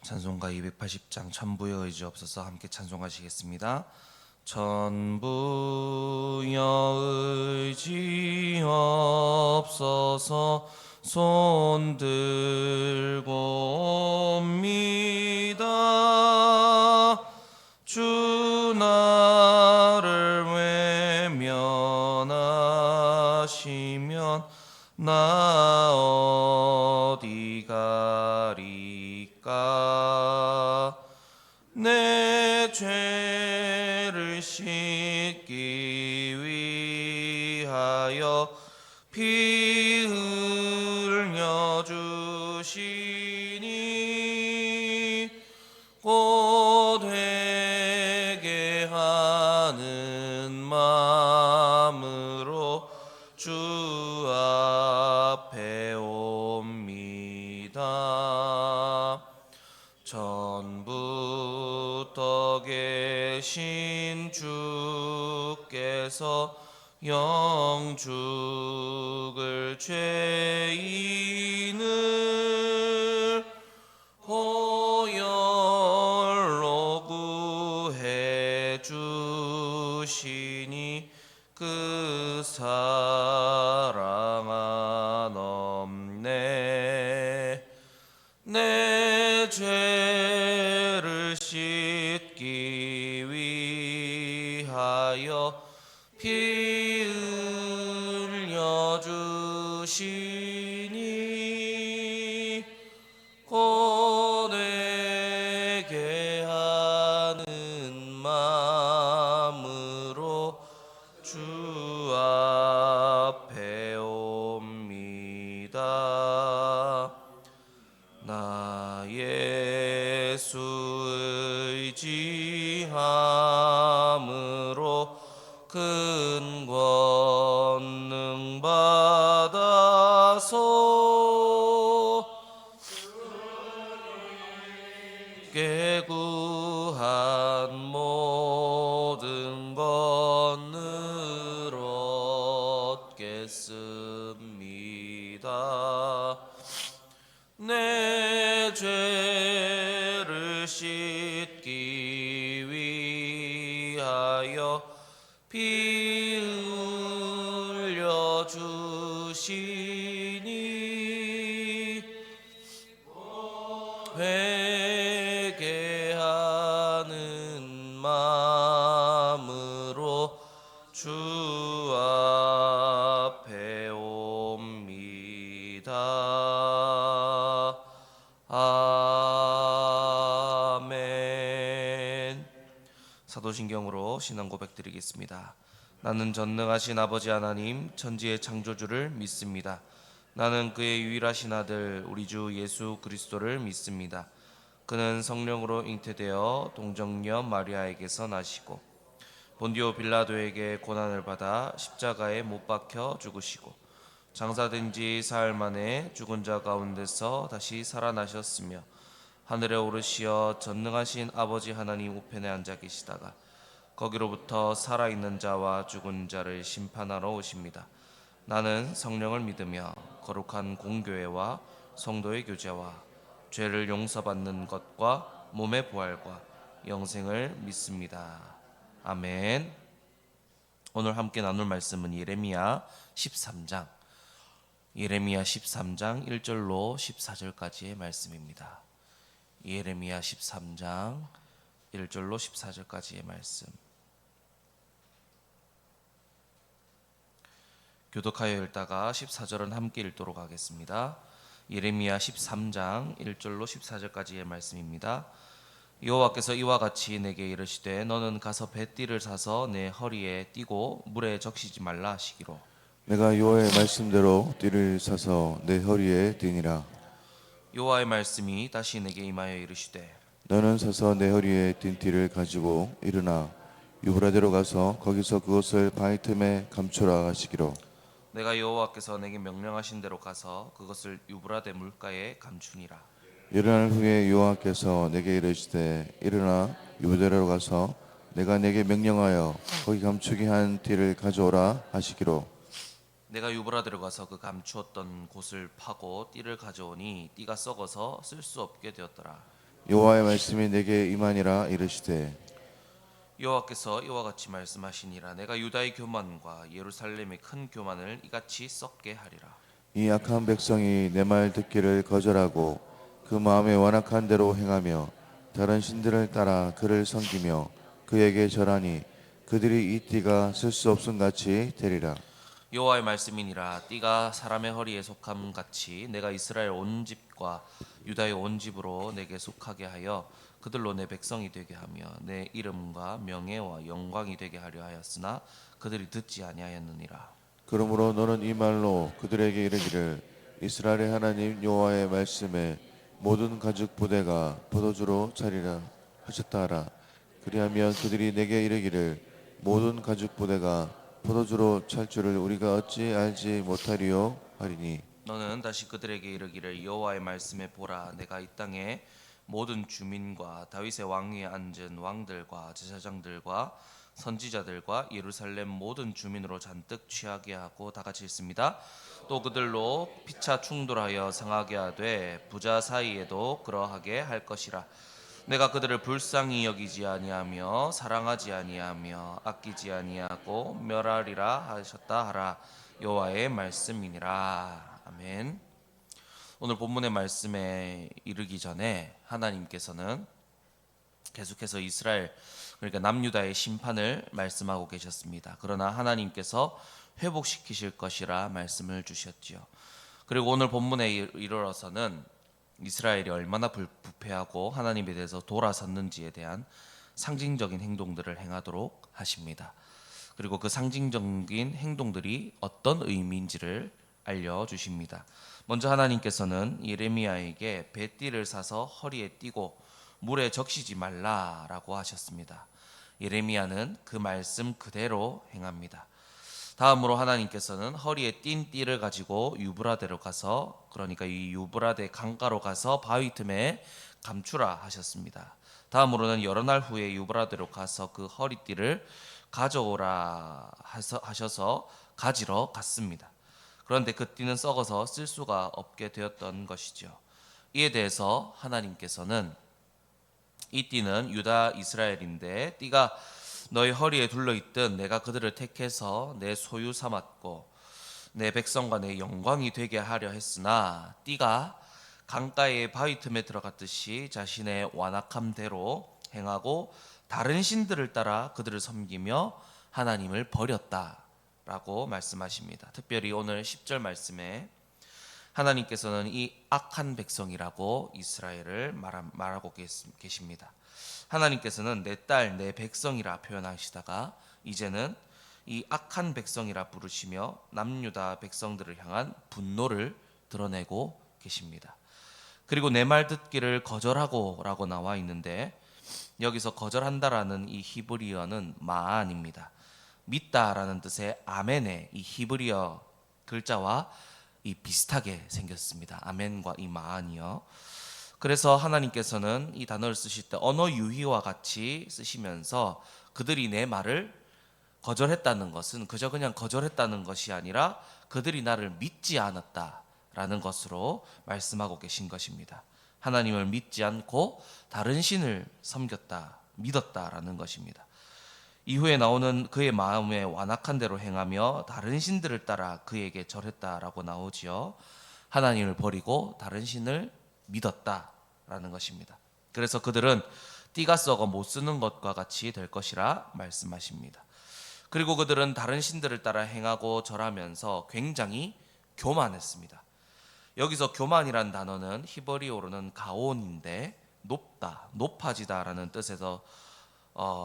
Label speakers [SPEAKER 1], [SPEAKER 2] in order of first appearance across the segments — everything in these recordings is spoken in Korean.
[SPEAKER 1] 찬송가 280장 천부여 의지없어서 함께 찬송하시겠습니다. 천부여 의지없어서 손들고 옵니다. 주 나를 외면하시면 나 어디 가리까. 내 죄를 씻기 위하여 피 흘려 주시니 곧 회개하는 마음으로 주 앞에 옵니다. 전부터 계신 주께서 영죽을 죄인을 보혈로 구해 주시니 그 사랑 한없네. 내 죄를 씻기 위하여 피 흘려 주시니 곧 회개하는 마음으로 주 앞에 옵니다. 나 예수 의지함으로 큰 권능 받아서 구한 모든 것을 얻겠습니다. 내 죄를 씻기 위하여 피 흘려 주시니 회개하는 마음으로 주 앞에 옵니다. 아멘. 사도신경으로 신앙 고백 드리겠습니다. 나는 전능하신 아버지 하나님 천지의 창조주를 믿습니다. 나는 그의 유일하신 아들 우리 주 예수 그리스도를 믿습니다. 그는 성령으로 잉태되어 동정녀 마리아에게서 나시고 본디오 빌라도에게 고난을 받아 십자가에 못 박혀 죽으시고 장사된 지 사흘 만에 죽은 자 가운데서 다시 살아나셨으며 하늘에 오르시어 전능하신 아버지 하나님 우편에 앉아 계시다가 거기로부터 살아있는 자와 죽은 자를 심판하러 오십니다. 나는 성령을 믿으며 거룩한 공교회와 성도의 교제와 죄를 용서받는 것과 몸의 부활과 영생을 믿습니다. 아멘. 오늘 함께 나눌 말씀은 예레미야 13장 1절로 14절까지의 말씀입니다. 예레미야 13장 1절로 14절까지의 말씀. 교독하여 읽다가 14절은 함께 읽도록 하겠습니다. 예레미야 13장 1절로 14절까지의 말씀입니다. 여호와께서 이와 같이 내게 이르시되 너는 가서 뱃띠를 사서 내 허리에 띠고 물에 적시지 말라 하시기로
[SPEAKER 2] 내가 여호와의 말씀대로 띠를 사서 내 허리에 띠니라.
[SPEAKER 1] 여호와의 말씀이 다시 내게 임하여 이르시되
[SPEAKER 2] 너는 사서 내 허리에 띈 띠를 가지고 일어나 유브라데로 가서 거기서 그것을 바위 틈에 감추라 하시기로.
[SPEAKER 1] 내가 여호와께서 내게 명령하신 대로 가서 그것을 유브라데 물가에 감추니라.
[SPEAKER 2] 일어날 후에 여호와께서 내게 이르시되 일어나 유브라데로 가서 내가 내게 명령하여 거기 감추게 한 띠를 가져오라 하시기로.
[SPEAKER 1] 내가 유브라데로 가서 그 감추었던 곳을 파고 띠를 가져오니 띠가 썩어서 쓸 수 없게 되었더라.
[SPEAKER 2] 여호와의 말씀이 내게 임하니라 이르시되
[SPEAKER 1] 여호와께서 이와 같이 말씀하시니라. 내가 유다의 교만과 예루살렘의 큰 교만을 이같이 썩게 하리라.
[SPEAKER 2] 이 악한 백성이 내 말 듣기를 거절하고 그 마음에 완악한 대로 행하며 다른 신들을 따라 그를 섬기며 그에게 절하니 그들이 이 띠가 쓸 수 없음 같이 되리라.
[SPEAKER 1] 여호와의 말씀이니라. 띠가 사람의 허리에 속함 같이 내가 이스라엘 온 집과 유다의 온 집으로 내게 속하게 하여 그들로 내 백성이 되게 하며 내 이름과 명예와 영광이 되게 하려 하였으나 그들이 듣지 아니하였느니라.
[SPEAKER 2] 그러므로 너는 이 말로 그들에게 이르기를 이스라엘의 하나님 여호와의 말씀에 모든 가죽 부대가 포도주로 차리라 하셨다 하라. 그리하면 그들이 내게 이르기를 모든 가죽 부대가 포도주로 찰 줄을 우리가 어찌 알지 못하리요 하리니
[SPEAKER 1] 너는 다시 그들에게 이르기를 여호와의 말씀에 보라. 내가 이 땅의 모든 주민과 다윗의 왕위에 앉은 왕들과 제사장들과 선지자들과 예루살렘 모든 주민으로 잔뜩 취하게 하고 다 같이 있습니다. 또 그들로 피차 충돌하여 상하게 하되 부자 사이에도 그러하게 할 것이라. 내가 그들을 불쌍히 여기지 아니하며 사랑하지 아니하며 아끼지 아니하고 멸하리라 하셨다 하라. 여호와의 말씀이니라. 아멘. 오늘 본문의 말씀에 이르기 전에 하나님께서는 계속해서 이스라엘, 그러니까 남유다의 심판을 말씀하고 계셨습니다. 그러나 하나님께서 회복시키실 것이라 말씀을 주셨지요. 그리고 오늘 본문에 이르러서는 이스라엘이 얼마나 부패하고 하나님에 대해서 돌아섰는지에 대한 상징적인 행동들을 행하도록 하십니다. 그리고 그 상징적인 행동들이 어떤 의미인지를 알려주십니다. 먼저 하나님께서는 예레미야에게 배띠를 사서 허리에 띠고 물에 적시지 말라라고 하셨습니다. 예레미야는 그 말씀 그대로 행합니다. 다음으로 하나님께서는 허리에 띈 띠를 가지고 유브라데로 가서, 그러니까 이 유브라데 강가로 가서 바위 틈에 감추라 하셨습니다. 다음으로는 여러 날 후에 유브라데로 가서 그 허리띠를 가져오라 하셔서 가지러 갔습니다. 그런데 그 띠는 썩어서 쓸 수가 없게 되었던 것이죠. 이에 대해서 하나님께서는 이 띠는 유다 이스라엘인데 띠가 너희 허리에 둘러있든 내가 그들을 택해서 내 소유 삼았고 내 백성과 내 영광이 되게 하려 했으나 띠가 강가의 바위 틈에 들어갔듯이 자신의 완악함대로 행하고 다른 신들을 따라 그들을 섬기며 하나님을 버렸다라고 말씀하십니다. 특별히 오늘 10절 말씀에 하나님께서는 이 악한 백성이라고 이스라엘을 말하고 계십니다. 하나님께서는 내 딸, 내 백성이라 표현하시다가 이제는 이 악한 백성이라 부르시며 남유다 백성들을 향한 분노를 드러내고 계십니다. 그리고 내 말 듣기를 거절하고 라고 나와 있는데 여기서 거절한다라는 이 히브리어는 마안입니다. 믿다라는 뜻의 아멘의 이 히브리어 글자와 이 비슷하게 생겼습니다. 아멘과 이 마안이요. 그래서 하나님께서는 이 단어를 쓰실 때 언어 유희와 같이 쓰시면서 그들이 내 말을 거절했다는 것은 그저 그냥 거절했다는 것이 아니라 그들이 나를 믿지 않았다라는 것으로 말씀하고 계신 것입니다. 하나님을 믿지 않고 다른 신을 섬겼다, 믿었다라는 것입니다. 이후에 나오는 그의 마음에 완악한 대로 행하며 다른 신들을 따라 그에게 절했다라고 나오지요. 하나님을 버리고 다른 신을 믿었다라는 것입니다. 그래서 그들은 띠가 썩어 못 쓰는 것과 같이 될 것이라 말씀하십니다. 그리고 그들은 다른 신들을 따라 행하고 절하면서 굉장히 교만했습니다. 여기서 교만이란 단어는 히브리어로는 가온인데 높다, 높아지다라는 뜻에서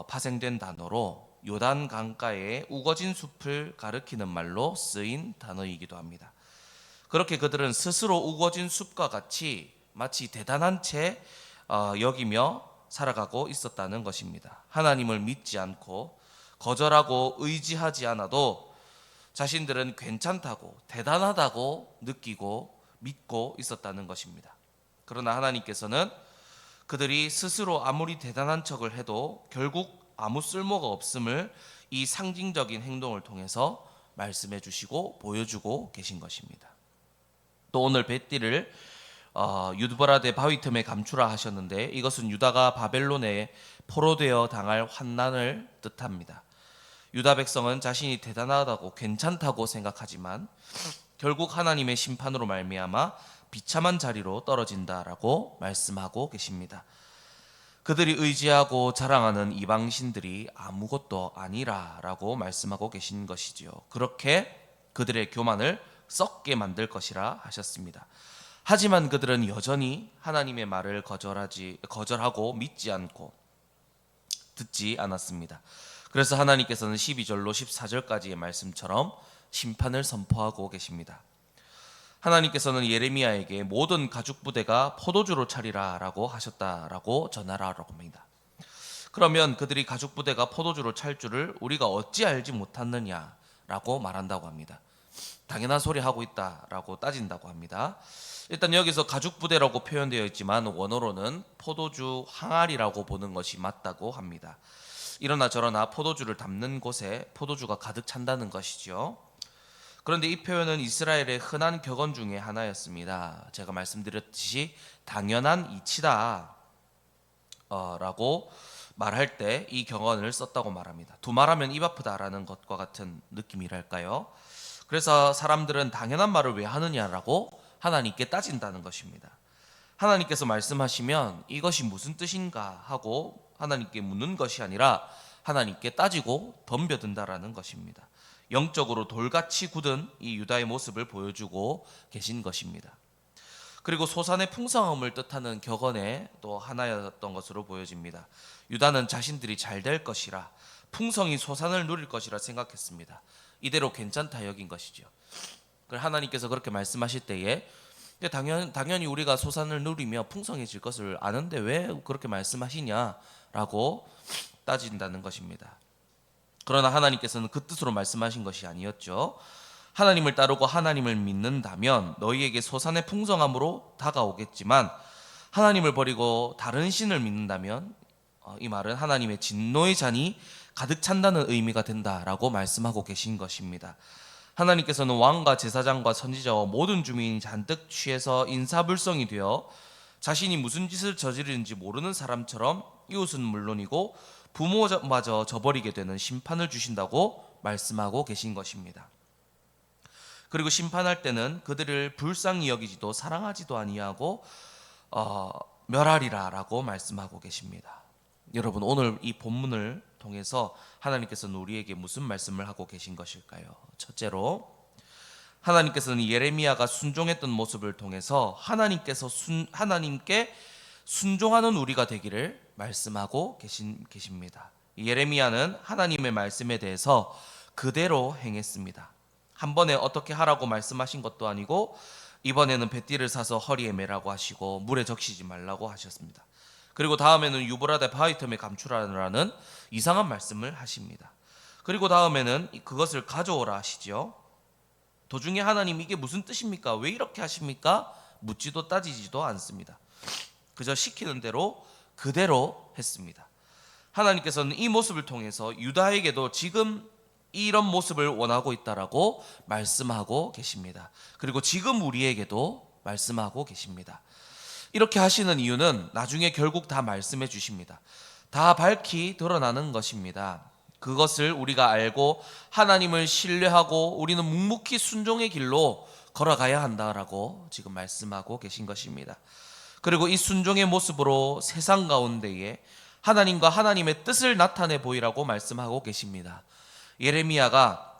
[SPEAKER 1] 파생된 단어로 요단 강가의 우거진 숲을 가리키는 말로 쓰인 단어이기도 합니다. 그렇게 그들은 스스로 우거진 숲과 같이 마치 대단한 채 여기며 살아가고 있었다는 것입니다. 하나님을 믿지 않고 거절하고 의지하지 않아도 자신들은 괜찮다고 대단하다고 느끼고 믿고 있었다는 것입니다. 그러나 하나님께서는 그들이 스스로 아무리 대단한 척을 해도 결국 아무 쓸모가 없음을 이 상징적인 행동을 통해서 말씀해 주시고 보여주고 계신 것입니다. 또 오늘 뱃띠를 유브라데 바위 틈에 감추라 하셨는데 이것은 유다가 바벨론에 포로되어 당할 환난을 뜻합니다. 유다 백성은 자신이 대단하다고 괜찮다고 생각하지만 결국 하나님의 심판으로 말미암아 비참한 자리로 떨어진다라고 말씀하고 계십니다. 그들이 의지하고 자랑하는 이방신들이 아무것도 아니라라고 말씀하고 계신 것이지요. 그렇게 그들의 교만을 썩게 만들 것이라 하셨습니다. 하지만 그들은 여전히 하나님의 말을 거절하고 믿지 않고 듣지 않았습니다. 그래서 하나님께서는 12절로 14절까지의 말씀처럼 심판을 선포하고 계십니다. 하나님께서는 예레미야에게 모든 가죽 부대가 포도주로 차리라라고 하셨다라고 전하라고 합니다. 그러면 그들이 가죽 부대가 포도주로 찰 줄을 우리가 어찌 알지 못하느냐라고 말한다고 합니다. 당연한 소리 하고 있다라고 따진다고 합니다. 일단 여기서 가죽 부대라고 표현되어 있지만 원어로는 포도주 항아리라고 보는 것이 맞다고 합니다. 이러나 저러나 포도주를 담는 곳에 포도주가 가득 찬다는 것이죠. 그런데 이 표현은 이스라엘의 흔한 격언 중에 하나였습니다. 제가 말씀드렸듯이 당연한 이치다 라고 말할 때 이 격언을 썼다고 말합니다. 두말하면 입 아프다라는 것과 같은 느낌이랄까요. 그래서 사람들은 당연한 말을 왜 하느냐라고 하나님께 따진다는 것입니다. 하나님께서 말씀하시면 이것이 무슨 뜻인가 하고 하나님께 묻는 것이 아니라 하나님께 따지고 덤벼든다라는 것입니다. 영적으로 돌같이 굳은 이 유다의 모습을 보여주고 계신 것입니다. 그리고 소산의 풍성함을 뜻하는 격언의 또 하나였던 것으로 보여집니다. 유다는 자신들이 잘 될 것이라 풍성히 소산을 누릴 것이라 생각했습니다. 이대로 괜찮다 여긴 것이죠. 하나님께서 그렇게 말씀하실 때에 당연히 우리가 소산을 누리며 풍성해질 것을 아는데 왜 그렇게 말씀하시냐라고 따진다는 것입니다. 그러나 하나님께서는 그 뜻으로 말씀하신 것이 아니었죠. 하나님을 따르고 하나님을 믿는다면 너희에게 소산의 풍성함으로 다가오겠지만 하나님을 버리고 다른 신을 믿는다면 이 말은 하나님의 진노의 잔이 가득 찬다는 의미가 된다라고 말씀하고 계신 것입니다. 하나님께서는 왕과 제사장과 선지자와 모든 주민이 잔뜩 취해서 인사불성이 되어 자신이 무슨 짓을 저지르는지 모르는 사람처럼 이웃은 물론이고 부모마저 저버리게 되는 심판을 주신다고 말씀하고 계신 것입니다. 그리고 심판할 때는 그들을 불쌍히 여기지도 사랑하지도 아니하고 멸하리라라고 말씀하고 계십니다. 여러분 오늘 이 본문을 통해서 하나님께서는 우리에게 무슨 말씀을 하고 계신 것일까요? 첫째로 하나님께서는 예레미야가 순종했던 모습을 통해서 하나님께 순종하는 우리가 되기를 말씀하고 계십니다. 예레미야는 하나님의 말씀에 대해서 그대로 행했습니다. 한 번에 어떻게 하라고 말씀하신 것도 아니고 이번에는 뱃띠를 사서 허리에 매라고 하시고 물에 적시지 말라고 하셨습니다. 그리고 다음에는 유브라데 바위 틈에 감추라는 이상한 말씀을 하십니다. 그리고 다음에는 그것을 가져오라 하시죠. 도중에 하나님 이게 무슨 뜻입니까? 왜 이렇게 하십니까? 묻지도 따지지도 않습니다. 그저 시키는 대로 그대로 했습니다. 하나님께서는 이 모습을 통해서 유다에게도 지금 이런 모습을 원하고 있다라고 말씀하고 계십니다. 그리고 지금 우리에게도 말씀하고 계십니다. 이렇게 하시는 이유는 나중에 결국 다 말씀해 주십니다. 다 밝히 드러나는 것입니다. 그것을 우리가 알고 하나님을 신뢰하고 우리는 묵묵히 순종의 길로 걸어가야 한다라고 지금 말씀하고 계신 것입니다. 그리고 이 순종의 모습으로 세상 가운데에 하나님과 하나님의 뜻을 나타내 보이라고 말씀하고 계십니다. 예레미야가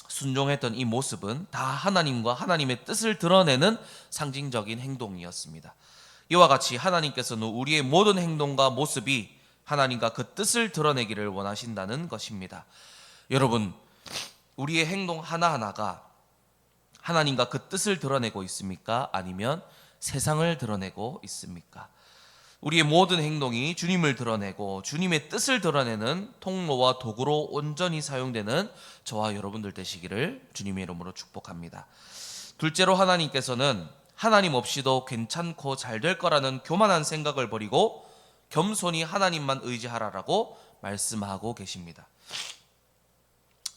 [SPEAKER 1] 순종했던 이 모습은 다 하나님과 하나님의 뜻을 드러내는 상징적인 행동이었습니다. 이와 같이 하나님께서는 우리의 모든 행동과 모습이 하나님과 그 뜻을 드러내기를 원하신다는 것입니다. 여러분, 우리의 행동 하나하나가 하나님과 그 뜻을 드러내고 있습니까? 아니면 세상을 드러내고 있습니까? 우리의 모든 행동이 주님을 드러내고 주님의 뜻을 드러내는 통로와 도구로 온전히 사용되는 저와 여러분들 되시기를 주님의 이름으로 축복합니다. 둘째로 하나님께서는 하나님 없이도 괜찮고 잘 될 거라는 교만한 생각을 버리고 겸손히 하나님만 의지하라라고 말씀하고 계십니다.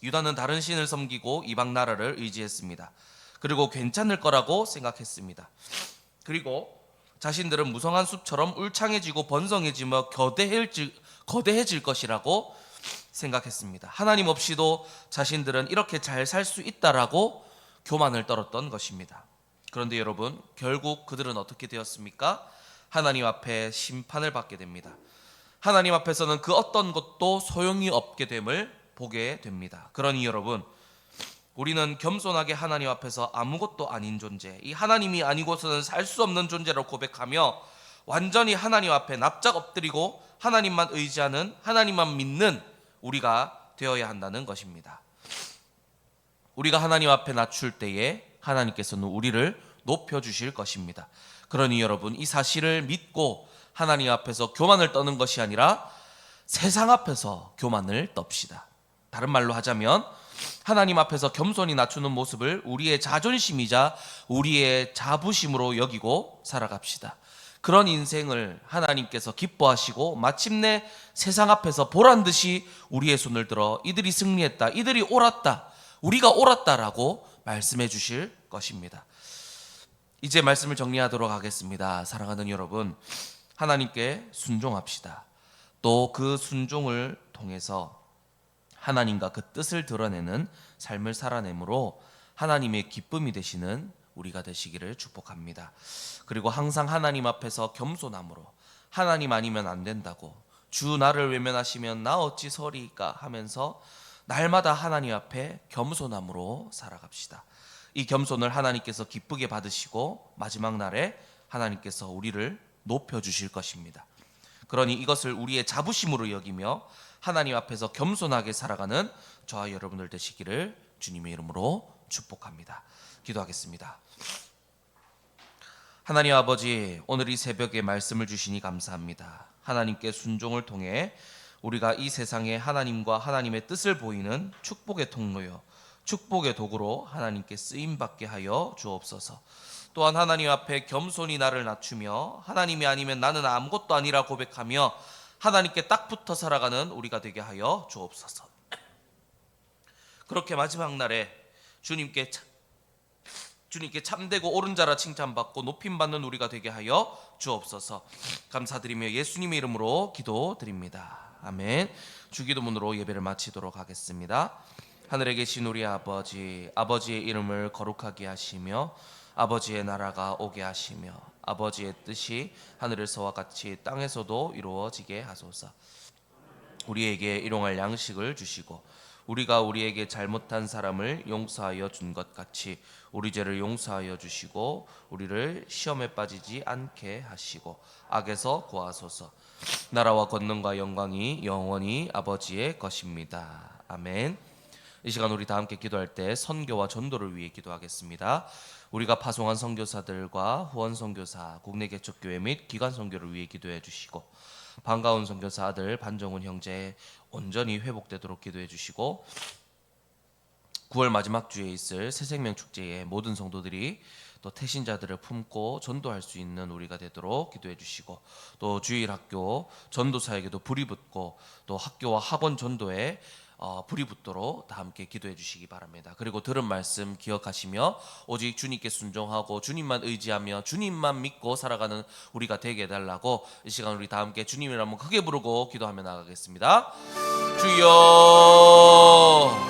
[SPEAKER 1] 유다는 다른 신을 섬기고 이방 나라를 의지했습니다. 그리고 괜찮을 거라고 생각했습니다. 그리고 자신들은 무성한 숲처럼 울창해지고 번성해지며 거대해질 것이라고 생각했습니다. 하나님 없이도 자신들은 이렇게 잘 살 수 있다라고 교만을 떨었던 것입니다. 그런데 여러분, 결국 그들은 어떻게 되었습니까? 하나님 앞에 심판을 받게 됩니다. 하나님 앞에서는 그 어떤 것도 소용이 없게 됨을 보게 됩니다. 그러니 여러분, 우리는 겸손하게 하나님 앞에서 아무것도 아닌 존재, 이 하나님이 아니고서는 살 수 없는 존재로 고백하며 완전히 하나님 앞에 납작 엎드리고 하나님만 의지하는, 하나님만 믿는 우리가 되어야 한다는 것입니다. 우리가 하나님 앞에 낮출 때에 하나님께서는 우리를 높여주실 것입니다. 그러니 여러분, 이 사실을 믿고 하나님 앞에서 교만을 떠는 것이 아니라 세상 앞에서 교만을 떱시다. 다른 말로 하자면 하나님 앞에서 겸손히 낮추는 모습을 우리의 자존심이자 우리의 자부심으로 여기고 살아갑시다. 그런 인생을 하나님께서 기뻐하시고 마침내 세상 앞에서 보란듯이 우리의 손을 들어 이들이 승리했다, 이들이 옳았다, 우리가 옳았다라고 말씀해 주실 것입니다. 이제 말씀을 정리하도록 하겠습니다. 사랑하는 여러분, 하나님께 순종합시다. 또 그 순종을 통해서 하나님과 그 뜻을 드러내는 삶을 살아내므로 하나님의 기쁨이 되시는 우리가 되시기를 축복합니다. 그리고 항상 하나님 앞에서 겸손함으로 하나님 아니면 안 된다고, 주 나를 외면하시면 나 어찌 서리까 하면서 날마다 하나님 앞에 겸손함으로 살아갑시다. 이 겸손을 하나님께서 기쁘게 받으시고 마지막 날에 하나님께서 우리를 높여주실 것입니다. 그러니 이것을 우리의 자부심으로 여기며 하나님 앞에서 겸손하게 살아가는 저와 여러분들 되시기를 주님의 이름으로 축복합니다. 기도하겠습니다. 하나님 아버지, 오늘 이 새벽에 말씀을 주시니 감사합니다. 하나님께 순종을 통해 우리가 이 세상에 하나님과 하나님의 뜻을 보이는 축복의 통로요, 축복의 도구로 하나님께 쓰임받게 하여 주옵소서. 또한 하나님 앞에 겸손히 나를 낮추며 하나님이 아니면 나는 아무것도 아니라 고백하며 하나님께 딱 붙어 살아가는 우리가 되게 하여 주옵소서. 그렇게 마지막 날에 주님께 참되고 옳은 자라 칭찬받고 높임받는 우리가 되게 하여 주옵소서. 감사드리며 예수님의 이름으로 기도드립니다. 아멘. 주기도문으로 예배를 마치도록 하겠습니다. 하늘에 계신 우리 아버지, 아버지의 이름을 거룩하게 하시며 아버지의 나라가 오게 하시며 아버지의 뜻이 하늘에서와 같이 땅에서도 이루어지게 하소서. 우리에게 일용할 양식을 주시고 우리가 우리에게 잘못한 사람을 용서하여 준 것 같이 우리 죄를 용서하여 주시고 우리를 시험에 빠지지 않게 하시고 악에서 구하소서. 나라와 권능과 영광이 영원히 아버지의 것입니다. 아멘. 이 시간 우리 다 함께 기도할 때 선교와 전도를 위해 기도하겠습니다. 우리가 파송한 선교사들과 후원 선교사, 국내 개척교회 및 기관 선교를 위해 기도해 주시고 반가운 선교사 아들 반정훈 형제 온전히 회복되도록 기도해 주시고 9월 마지막 주에 있을 새생명 축제에 모든 성도들이 또 태신자들을 품고 전도할 수 있는 우리가 되도록 기도해 주시고 또 주일학교 전도사에게도 불이 붙고 또 학교와 학원 전도에 불이 붙도록 다 함께 기도해 주시기 바랍니다. 그리고 들은 말씀 기억하시며 오직 주님께 순종하고 주님만 의지하며 주님만 믿고 살아가는 우리가 되게 해달라고 이 시간 우리 다 함께 주님을 한번 크게 부르고 기도하며 나가겠습니다. 주여